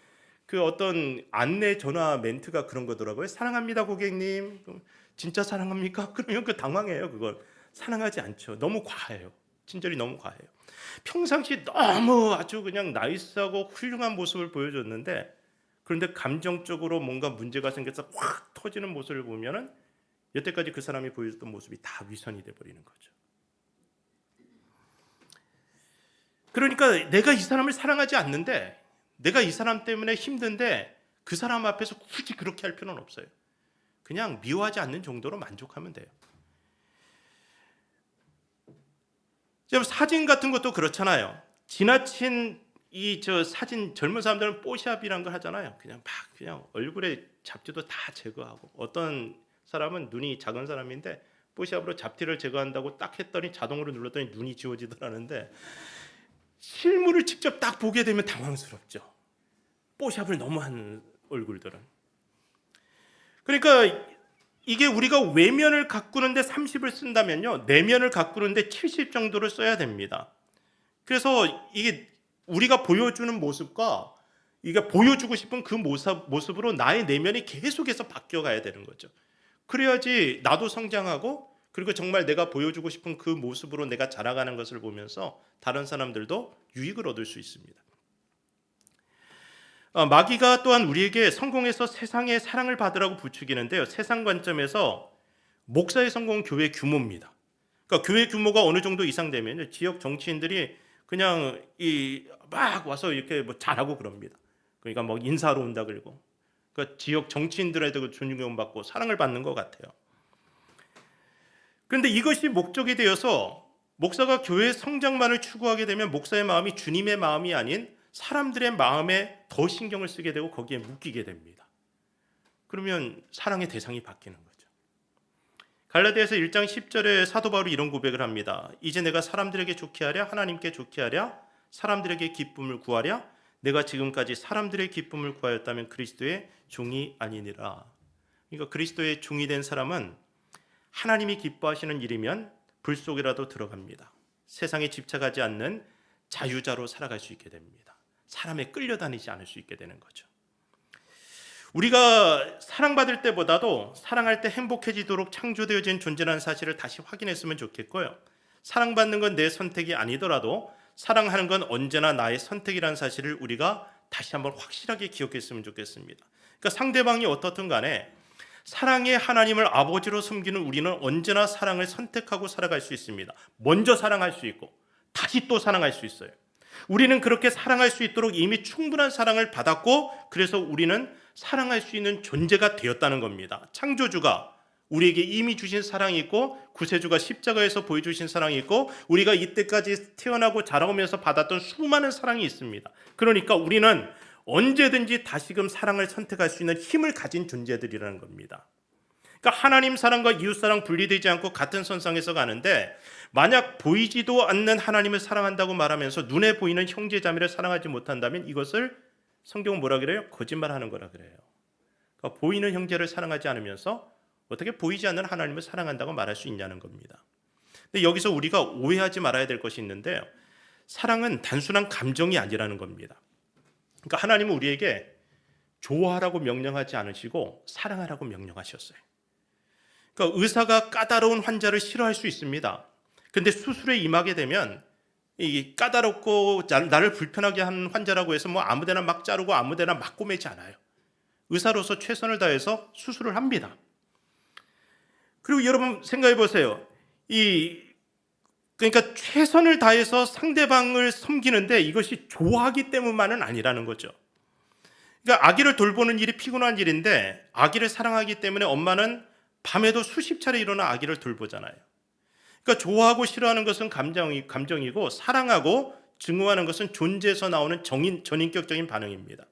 그 어떤 안내 전화 멘트가 그런 거더라고요. 사랑합니다, 고객님. 진짜 사랑합니까? 그러면 그 당황해요. 그걸 사랑하지 않죠. 너무 과해요. 친절이 너무 과해요. 평상시 너무 아주 그냥 나이스하고 훌륭한 모습을 보여줬는데, 그런데 감정적으로 뭔가 문제가 생겨서 확 터지는 모습을 보면은 여태까지 그 사람이 보여줬던 모습이 다 위선이 돼버리는 거죠. 그러니까 내가 이 사람을 사랑하지 않는데, 내가 이 사람 때문에 힘든데 그 사람 앞에서 굳이 그렇게 할 필요는 없어요. 그냥 미워하지 않는 정도로 만족하면 돼요. 사진 같은 것도 그렇잖아요. 지나친 사진, 젊은 사람들은 뽀샵이란 걸 하잖아요. 그냥 얼굴에 잡티도 다 제거하고, 어떤 사람은 눈이 작은 사람인데 뽀샵으로 잡티를 제거한다고 딱 했더니 자동으로 눌렀더니 눈이 지워지더라는데, 실물을 직접 딱 보게 되면 당황스럽죠. 뽀샵을 너무 한 얼굴들은. 그러니까 이게 우리가 외면을 가꾸는데 30을 쓴다면요, 내면을 가꾸는데 70 정도를 써야 됩니다. 그래서 이게 우리가 보여주는 모습과 이게 보여주고 싶은 그 모습으로 나의 내면이 계속해서 바뀌어가야 되는 거죠. 그래야지 나도 성장하고, 그리고 정말 내가 보여주고 싶은 그 모습으로 내가 자라가는 것을 보면서 다른 사람들도 유익을 얻을 수 있습니다. 마귀가 또한 우리에게 성공해서 세상의 사랑을 받으라고 부추기는데요. 세상 관점에서 목사의 성공은 교회 규모입니다. 그러니까 교회 규모가 어느 정도 이상 되면 지역 정치인들이 그냥 막 와서 이렇게 뭐 잘하고 그럽니다. 그러니까 뭐 인사하러 온다 그러고, 그러니까 지역 정치인들에도 존중을 받고 사랑을 받는 것 같아요. 그런데 이것이 목적이 되어서 목사가 교회의 성장만을 추구하게 되면 목사의 마음이 주님의 마음이 아닌 사람들의 마음에 더 신경을 쓰게 되고 거기에 묶이게 됩니다. 그러면 사랑의 대상이 바뀌는 거죠. 갈라디아서 1장 10절에 사도 바울이 이런 고백을 합니다. 이제 내가 사람들에게 좋게 하랴 하나님께 좋게 하랴 사람들에게 기쁨을 구하랴 내가 지금까지 사람들의 기쁨을 구하였다면 그리스도의 종이 아니니라. 그러니까 그리스도의 종이 된 사람은 하나님이 기뻐하시는 일이면 불 속이라도 들어갑니다. 세상에 집착하지 않는 자유자로 살아갈 수 있게 됩니다. 사람에 끌려다니지 않을 수 있게 되는 거죠. 우리가 사랑받을 때보다도 사랑할 때 행복해지도록 창조되어진 존재라는 사실을 다시 확인했으면 좋겠고요. 사랑받는 건 내 선택이 아니더라도 사랑하는 건 언제나 나의 선택이라는 사실을 우리가 다시 한번 확실하게 기억했으면 좋겠습니다. 그러니까 상대방이 어떻든 간에 사랑의 하나님을 아버지로 섬기는 우리는 언제나 사랑을 선택하고 살아갈 수 있습니다. 먼저 사랑할 수 있고 다시 또 사랑할 수 있어요. 우리는 그렇게 사랑할 수 있도록 이미 충분한 사랑을 받았고, 그래서 우리는 사랑할 수 있는 존재가 되었다는 겁니다. 창조주가 우리에게 이미 주신 사랑이 있고, 구세주가 십자가에서 보여주신 사랑이 있고, 우리가 이때까지 태어나고 자라오면서 받았던 수많은 사랑이 있습니다. 그러니까 우리는 언제든지 다시금 사랑을 선택할 수 있는 힘을 가진 존재들이라는 겁니다. 그러니까 하나님 사랑과 이웃 사랑 분리되지 않고 같은 선상에서 가는데, 만약 보이지도 않는 하나님을 사랑한다고 말하면서 눈에 보이는 형제 자매를 사랑하지 못한다면 이것을 성경은 뭐라 그래요? 거짓말하는 거라 그래요. 그러니까 보이는 형제를 사랑하지 않으면서 어떻게 보이지 않는 하나님을 사랑한다고 말할 수 있냐는 겁니다. 근데 여기서 우리가 오해하지 말아야 될 것이 있는데요. 사랑은 단순한 감정이 아니라는 겁니다. 그러니까 하나님은 우리에게 좋아하라고 명령하지 않으시고 사랑하라고 명령하셨어요. 그러니까 의사가 까다로운 환자를 싫어할 수 있습니다. 근데 수술에 임하게 되면 이 까다롭고 나를 불편하게 하는 환자라고 해서 뭐 아무데나 막 자르고 아무데나 막 꼬매지 않아요. 의사로서 최선을 다해서 수술을 합니다. 그리고 여러분 생각해 보세요. 그러니까 최선을 다해서 상대방을 섬기는데 이것이 좋아하기 때문만은 아니라는 거죠. 그러니까 아기를 돌보는 일이 피곤한 일인데 아기를 사랑하기 때문에 엄마는 밤에도 수십 차례 일어나 아기를 돌보잖아요. 그러니까 좋아하고 싫어하는 것은 감정이고 사랑하고 증오하는 것은 존재에서 나오는 전인격적인 반응입니다.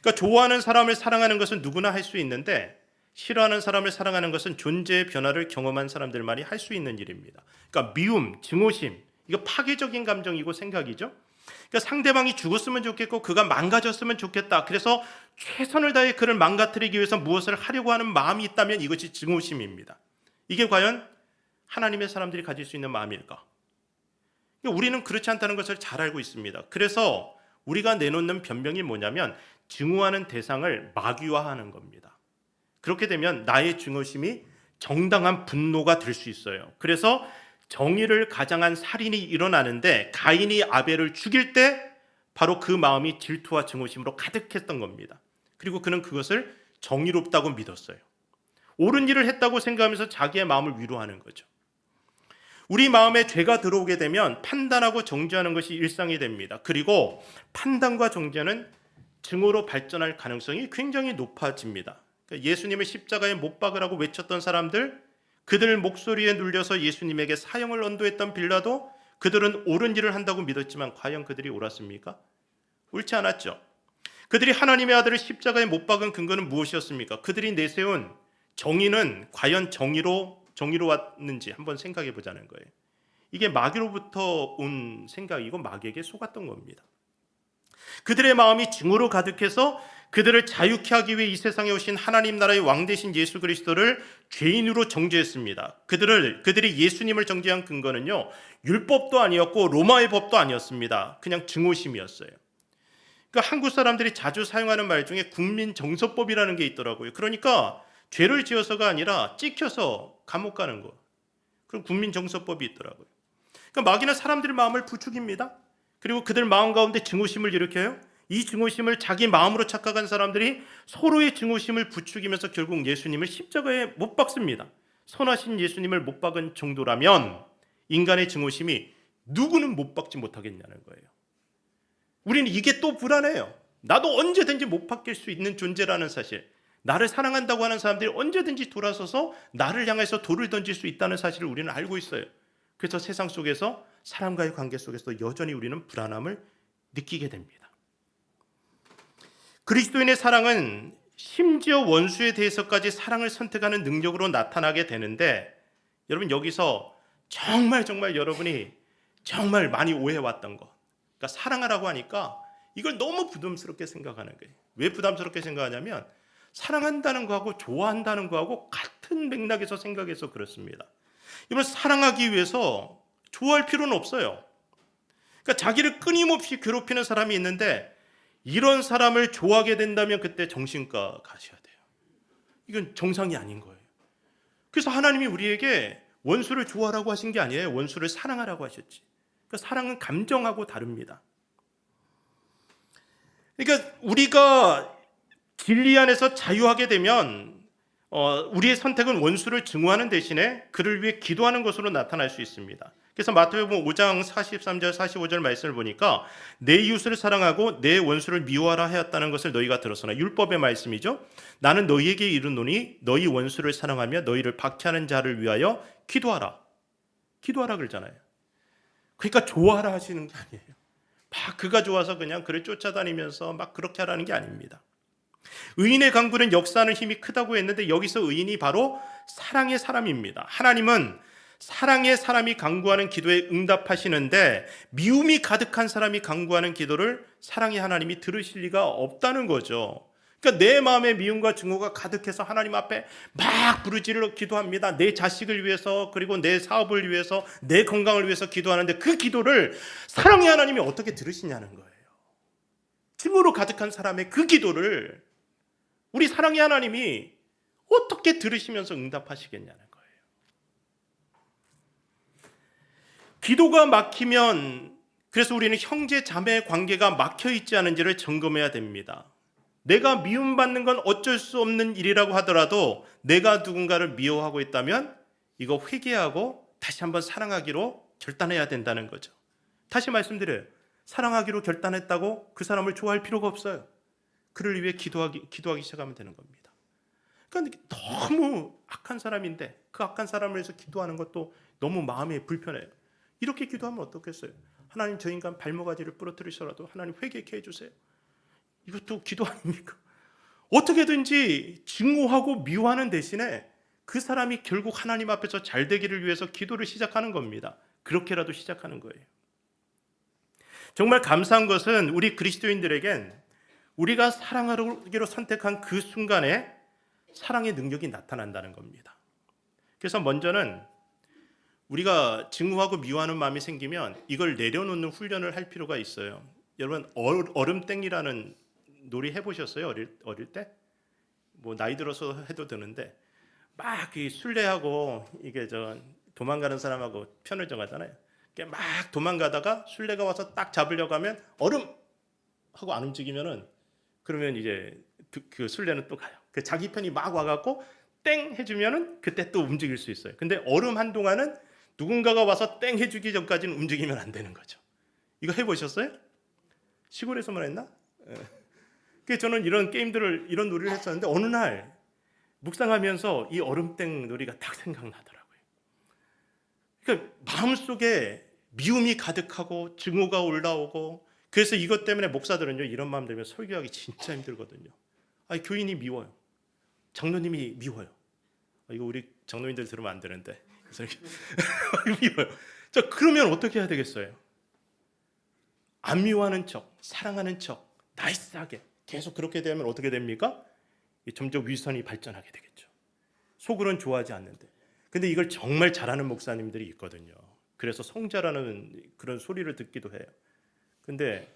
그러니까 좋아하는 사람을 사랑하는 것은 누구나 할 수 있는데 싫어하는 사람을 사랑하는 것은 존재의 변화를 경험한 사람들만이 할 수 있는 일입니다. 그러니까 미움, 증오심, 이거 파괴적인 감정이고 생각이죠. 그러니까 상대방이 죽었으면 좋겠고 그가 망가졌으면 좋겠다. 그래서 최선을 다해 그를 망가뜨리기 위해서 무엇을 하려고 하는 마음이 있다면 이것이 증오심입니다. 이게 과연 하나님의 사람들이 가질 수 있는 마음일까? 그러니까 우리는 그렇지 않다는 것을 잘 알고 있습니다. 그래서 우리가 내놓는 변명이 뭐냐면 증오하는 대상을 마귀화하는 겁니다. 그렇게 되면 나의 증오심이 정당한 분노가 될 수 있어요. 그래서 정의를 가장한 살인이 일어나는데 가인이 아벨을 죽일 때 바로 그 마음이 질투와 증오심으로 가득했던 겁니다. 그리고 그는 그것을 정의롭다고 믿었어요. 옳은 일을 했다고 생각하면서 자기의 마음을 위로하는 거죠. 우리 마음에 죄가 들어오게 되면 판단하고 정죄하는 것이 일상이 됩니다. 그리고 판단과 정죄는 증오로 발전할 가능성이 굉장히 높아집니다. 그러니까 예수님을 십자가에 못 박으라고 외쳤던 사람들, 그들 목소리에 눌려서 예수님에게 사형을 언도했던 빌라도 그들은 옳은 일을 한다고 믿었지만 과연 그들이 옳았습니까? 옳지 않았죠. 그들이 하나님의 아들을 십자가에 못 박은 근거는 무엇이었습니까? 그들이 내세운 정의는 과연 정의로웠는지 한번 생각해 보자는 거예요. 이게 마귀로부터 온 생각이고 마귀에게 속았던 겁니다. 그들의 마음이 증오로 가득해서 그들을 자유케 하기 위해 이 세상에 오신 하나님 나라의 왕 되신 예수 그리스도를 죄인으로 정죄했습니다. 그들이 예수님을 정죄한 근거는요, 율법도 아니었고 로마의 법도 아니었습니다. 그냥 증오심이었어요. 그러니까 한국 사람들이 자주 사용하는 말 중에 국민정서법이라는 게 있더라고요. 그러니까 죄를 지어서가 아니라 찍혀서 감옥 가는 거. 그럼 국민정서법이 있더라고요. 그러니까 마귀는 사람들의 마음을 부추깁니다. 그리고 그들 마음 가운데 증오심을 일으켜요. 이 증오심을 자기 마음으로 착각한 사람들이 서로의 증오심을 부추기면서 결국 예수님을 십자가에 못 박습니다. 선하신 예수님을 못 박은 정도라면 인간의 증오심이 누구는 못 박지 못하겠냐는 거예요. 우리는 이게 또 불안해요. 나도 언제든지 못 박힐 수 있는 존재라는 사실. 나를 사랑한다고 하는 사람들이 언제든지 돌아서서 나를 향해서 돌을 던질 수 있다는 사실을 우리는 알고 있어요. 그래서 세상 속에서 사람과의 관계 속에서 여전히 우리는 불안함을 느끼게 됩니다. 그리스도인의 사랑은 심지어 원수에 대해서까지 사랑을 선택하는 능력으로 나타나게 되는데 여러분 여기서 정말 여러분이 정말 많이 오해해왔던 거, 그러니까 사랑하라고 하니까 이걸 너무 부담스럽게 생각하는 거예요. 왜 부담스럽게 생각하냐면 사랑한다는 거하고 좋아한다는 거하고 같은 맥락에서 생각해서 그렇습니다. 이번 사랑하기 위해서 좋아할 필요는 없어요. 그러니까 자기를 끊임없이 괴롭히는 사람이 있는데 이런 사람을 좋아하게 된다면 그때 정신과 가셔야 돼요. 이건 정상이 아닌 거예요. 그래서 하나님이 우리에게 원수를 좋아하라고 하신 게 아니에요. 원수를 사랑하라고 하셨지. 그러니까 사랑은 감정하고 다릅니다. 그러니까 우리가 진리 안에서 자유하게 되면 우리의 선택은 원수를 증오하는 대신에 그를 위해 기도하는 것으로 나타날 수 있습니다. 그래서 마태복음 5장 43절 45절 말씀을 보니까 내 이웃을 사랑하고 내 원수를 미워하라 하였다는 것을 너희가 들었으나 율법의 말씀이죠. 나는 너희에게 이르노니 너희 원수를 사랑하며 너희를 박해하는 자를 위하여 기도하라. 기도하라 그러잖아요. 그러니까 좋아하라 하시는 게 아니에요. 막 그가 좋아서 그냥 그를 쫓아다니면서 막 그렇게 하라는 게 아닙니다. 의인의 강구는 역사하는 힘이 크다고 했는데 여기서 의인이 바로 사랑의 사람입니다. 하나님은 사랑의 사람이 강구하는 기도에 응답하시는데 미움이 가득한 사람이 강구하는 기도를 사랑의 하나님이 들으실 리가 없다는 거죠. 그러니까 내 마음에 미움과 증오가 가득해서 하나님 앞에 막 부르짖으러 기도합니다. 내 자식을 위해서, 그리고 내 사업을 위해서, 내 건강을 위해서 기도하는데 그 기도를 사랑의 하나님이 어떻게 들으시냐는 거예요. 증오로 가득한 사람의 그 기도를 우리 사랑의 하나님이 어떻게 들으시면서 응답하시겠냐는 거예요. 기도가 막히면, 그래서 우리는 형제 자매 관계가 막혀 있지 않은지를 점검해야 됩니다. 내가 미움받는 건 어쩔 수 없는 일이라고 하더라도 내가 누군가를 미워하고 있다면 이거 회개하고 다시 한번 사랑하기로 결단해야 된다는 거죠. 다시 말씀드려요. 사랑하기로 결단했다고 그 사람을 좋아할 필요가 없어요. 그를 위해 기도하기 시작하면 되는 겁니다. 그러니까 너무 악한 사람인데 그 악한 사람을 위해서 기도하는 것도 너무 마음이 불편해요. 이렇게 기도하면 어떻겠어요? 하나님, 저 인간 발모가지를 부러뜨리셔라도 하나님 회개케 해주세요. 이것도 기도 아닙니까? 어떻게든지 증오하고 미워하는 대신에 그 사람이 결국 하나님 앞에서 잘 되기를 위해서 기도를 시작하는 겁니다. 그렇게라도 시작하는 거예요. 정말 감사한 것은 우리 그리스도인들에겐 우리가 사랑하기로 선택한 그 순간에 사랑의 능력이 나타난다는 겁니다. 그래서 먼저는 우리가 증오하고 미워하는 마음이 생기면 이걸 내려놓는 훈련을 할 필요가 있어요. 여러분, 얼음땡이라는 놀이 해보셨어요? 어릴 때? 뭐 나이 들어서 해도 되는데 막 이 술래하고 이게 도망가는 사람하고 편을 정하잖아요. 막 도망가다가 술래가 와서 딱 잡으려고 하면 얼음 하고 안 움직이면은, 그러면 이제 그 술래는 또 가요. 그 자기 편이 막 와갖고 땡 해주면은 그때 또 움직일 수 있어요. 근데 얼음 한동안은 누군가가 와서 땡 해주기 전까지는 움직이면 안 되는 거죠. 이거 해보셨어요? 시골에서만 했나? 그래서 저는 이런 놀이를 했었는데 어느 날 묵상하면서 이 얼음땡 놀이가 딱 생각나더라고요. 그러니까 마음속에 미움이 가득하고 증오가 올라오고, 그래서 이것 때문에 목사들은요, 이런 마음 들면 설교하기 진짜 힘들거든요. 아니, 교인이 미워요. 장로님이 미워요. 이거 우리 장로님들 들으면 안 되는데. 그래서 미워요. 자, 그러면 어떻게 해야 되겠어요? 안 미워하는 척, 사랑하는 척, 나이스하게 계속 그렇게 되면 어떻게 됩니까? 점점 위선이 발전하게 되겠죠. 속으로는 좋아하지 않는데. 근데 이걸 정말 잘하는 목사님들이 있거든요. 그래서 성자라는 그런 소리를 듣기도 해요. 근데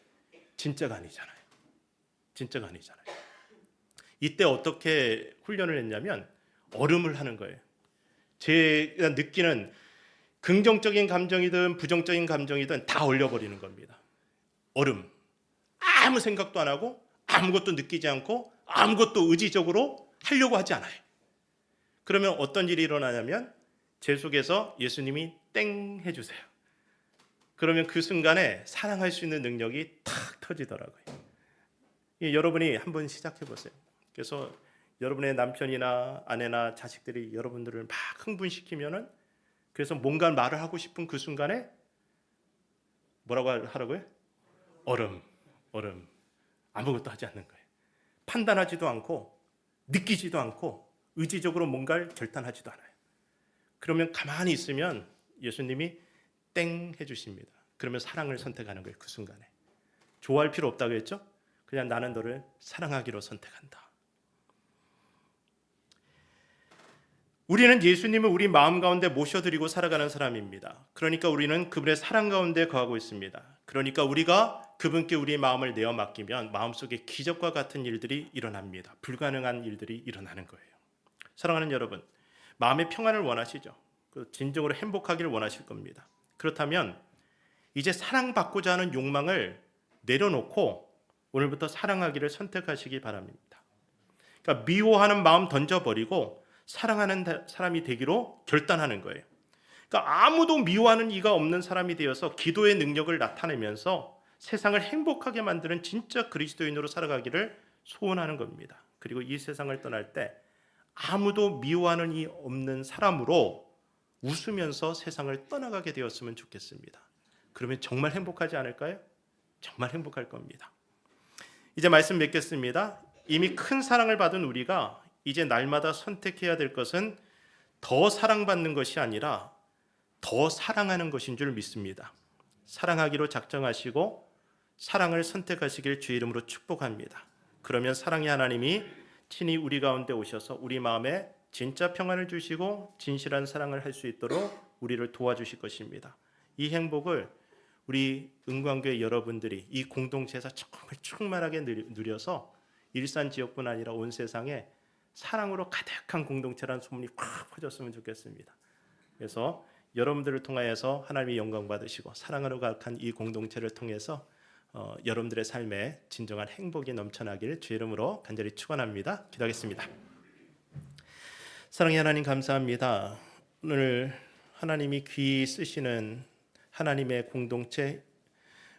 진짜가 아니잖아요. 진짜가 아니잖아요. 이때 어떻게 훈련을 했냐면 얼음을 하는 거예요. 제가 느끼는 긍정적인 감정이든 부정적인 감정이든 다 얼려버리는 겁니다. 얼음. 아무 생각도 안 하고 아무것도 느끼지 않고 아무것도 의지적으로 하려고 하지 않아요. 그러면 어떤 일이 일어나냐면 제 속에서 예수님이 땡 해주세요. 그러면 그 순간에 사랑할 수 있는 능력이 탁 터지더라고요. 여러분이 한번 시작해 보세요. 그래서 여러분의 남편이나 아내나 자식들이 여러분들을 막 흥분시키면은, 그래서 뭔가 말을 하고 싶은 그 순간에 뭐라고 하라고요? 얼음. 아무것도 하지 않는 거예요. 판단하지도 않고 느끼지도 않고 의지적으로 뭔가를 결단하지도 않아요. 그러면 가만히 있으면 예수님이 땡 해주십니다. 그러면 사랑을 선택하는 거예요. 그 순간에. 좋아할 필요 없다고 했죠? 그냥 나는 너를 사랑하기로 선택한다. 우리는 예수님을 우리 마음 가운데 모셔드리고 살아가는 사람입니다. 그러니까 우리는 그분의 사랑 가운데 거하고 있습니다. 그러니까 우리가 그분께 우리의 마음을 내어 맡기면 마음속에 기적과 같은 일들이 일어납니다. 불가능한 일들이 일어나는 거예요. 사랑하는 여러분, 마음의 평안을 원하시죠? 진정으로 행복하기를 원하실 겁니다. 그렇다면 이제 사랑받고자 하는 욕망을 내려놓고 오늘부터 사랑하기를 선택하시기 바랍니다. 그러니까 미워하는 마음 던져버리고 사랑하는 사람이 되기로 결단하는 거예요. 그러니까 아무도 미워하는 이가 없는 사람이 되어서 기도의 능력을 나타내면서 세상을 행복하게 만드는 진짜 그리스도인으로 살아가기를 소원하는 겁니다. 그리고 이 세상을 떠날 때 아무도 미워하는 이 없는 사람으로 웃으면서 세상을 떠나가게 되었으면 좋겠습니다. 그러면 정말 행복하지 않을까요? 정말 행복할 겁니다. 이제 말씀 맺겠습니다. 이미 큰 사랑을 받은 우리가 이제 날마다 선택해야 될 것은 더 사랑받는 것이 아니라 더 사랑하는 것인 줄 믿습니다. 사랑하기로 작정하시고 사랑을 선택하시길 주의 이름으로 축복합니다. 그러면 사랑의 하나님이 친히 우리 가운데 오셔서 우리 마음에 진짜 평안을 주시고 진실한 사랑을 할 수 있도록 우리를 도와주실 것입니다. 이 행복을 우리 은광교회 여러분들이 이 공동체에서 정말 충만하게 누려서 일산 지역뿐 아니라 온 세상에 사랑으로 가득한 공동체라는 소문이 확 퍼졌으면 좋겠습니다. 그래서 여러분들을 통하여서 하나님의 영광 받으시고 사랑으로 가득한 이 공동체를 통해서 여러분들의 삶에 진정한 행복이 넘쳐나길 주의 이름으로 간절히 축원합니다. 기도하겠습니다. 사랑의 하나님 감사합니다. 오늘 하나님이 귀히 쓰시는 하나님의 공동체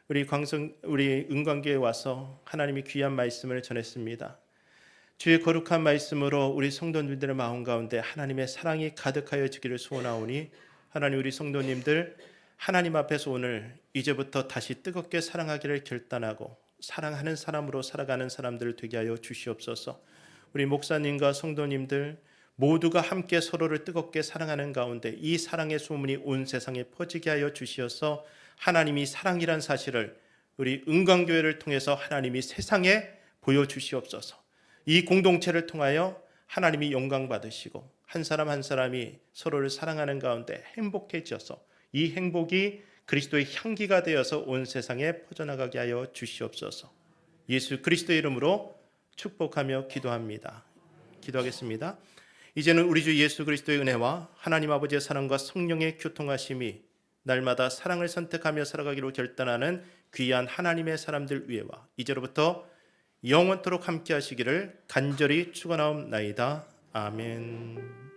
우리 은광교회에 와서 하나님이 귀한 말씀을 전했습니다. 주의 거룩한 말씀으로 우리 성도님들의 마음 가운데 하나님의 사랑이 가득하여 지기를 소원하오니 하나님 우리 성도님들 하나님 앞에서 오늘 이제부터 다시 뜨겁게 사랑하기를 결단하고 사랑하는 사람으로 살아가는 사람들 되게 하여 주시옵소서. 우리 목사님과 성도님들 모두가 함께 서로를 뜨겁게 사랑하는 가운데 이 사랑의 소문이 온 세상에 퍼지게 하여 주시어서 하나님이 사랑이란 사실을 우리 은광교회를 통해서 하나님이 세상에 보여주시옵소서. 이 공동체를 통하여 하나님이 영광 받으시고 한 사람 한 사람이 서로를 사랑하는 가운데 행복해져서 이 행복이 그리스도의 향기가 되어서 온 세상에 퍼져나가게 하여 주시옵소서. 예수 그리스도의 이름으로 축복하며 기도합니다. 기도하겠습니다. 이제는 우리 주 예수 그리스도의 은혜와 하나님 아버지의 사랑과 성령의 교통하심이 날마다 사랑을 선택하며 살아가기로 결단하는 귀한 하나님의 사람들 위에와 이제로부터 영원토록 함께 하시기를 간절히 축원하옵나이다. 아멘.